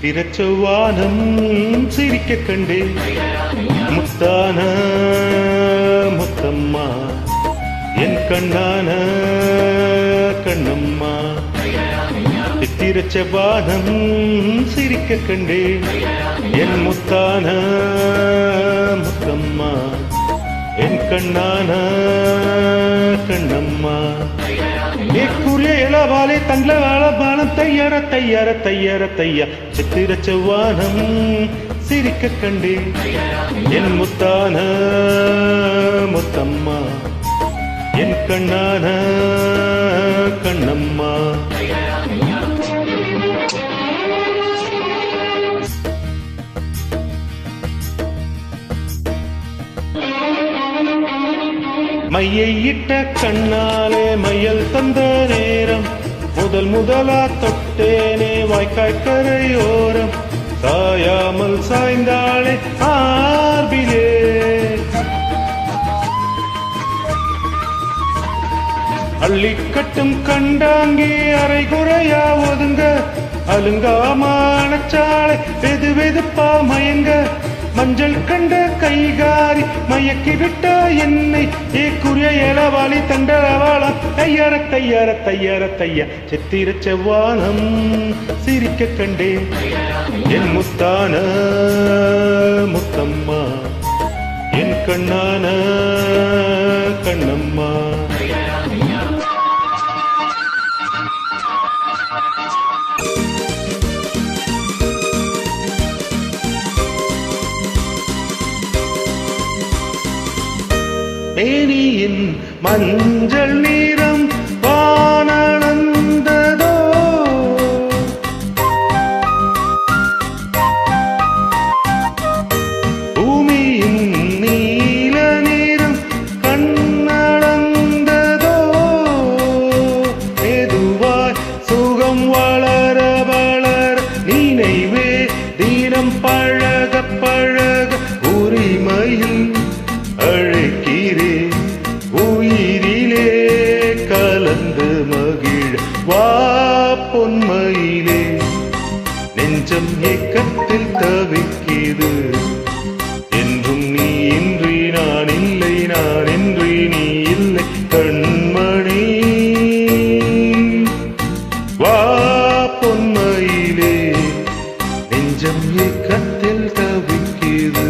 பிரச்சவானம் சிரிக்க கண்டே முத்தான முத்தம்மா என் கண்ணான கண்ணம்மா. பிரச்சவானம் சிரிக்க கண்டே என் முத்தான முத்தம்மா என் கண்ணான கண்ணம்மா. ஏக்குரிய இளவாலே தங்கள வாழபானம் தையார தையார தையார தையா. சித்திர செவ்வானம் சிரிக்க கண்டே என் முத்தான முத்தம்மா என் கண்ணான கண்ணம்மா. மையை இட்ட கண்ணாலே மையல் தந்த நேரம் முதலா தொட்டேனே வாய்க்காய்க்கரையோரம். சாயாமல் சாய்ந்தாளே ஆர்பிலே அள்ளிக்கட்டும் கண்டாங்கே அரை குறையா ஒதுங்க. அலுங்காமானச்சாலை வெது வெதுப்பா மயங்க. மஞ்சள் கண்ட கைகாரி மயக்கி விட்டா என்னை. ஏக்குரிய இளவாளி தண்டவாளம் தையார தையார தையார தையா. சித்திர செவ்வானம் சிரிக்க கண்டே என் முத்தான முத்தம்மா என் கண்ணான கண்ணம்மா. மேனியின் மஞ்சள் நீரம் வானந்ததோ. பூமியின் நீல நீரம் கண்ணளந்ததோ. மெதுவாய் சுகம் வளர வளர நினைவே தீனம் பழக பழக உரிமையில் அழைக்கிறே உயிரிலே கலந்து மகிழ. வா பொன்மையிலே நெஞ்சம் ஏக்கத்தில் தவிக்கிது. என்றும் நீ இன்றி நான் இல்லை நான் இன்றி நீ இல்லை கண்மணி. வா பொன்மையிலே நெஞ்சம் ஏக்கத்தில் தவிக்கிது.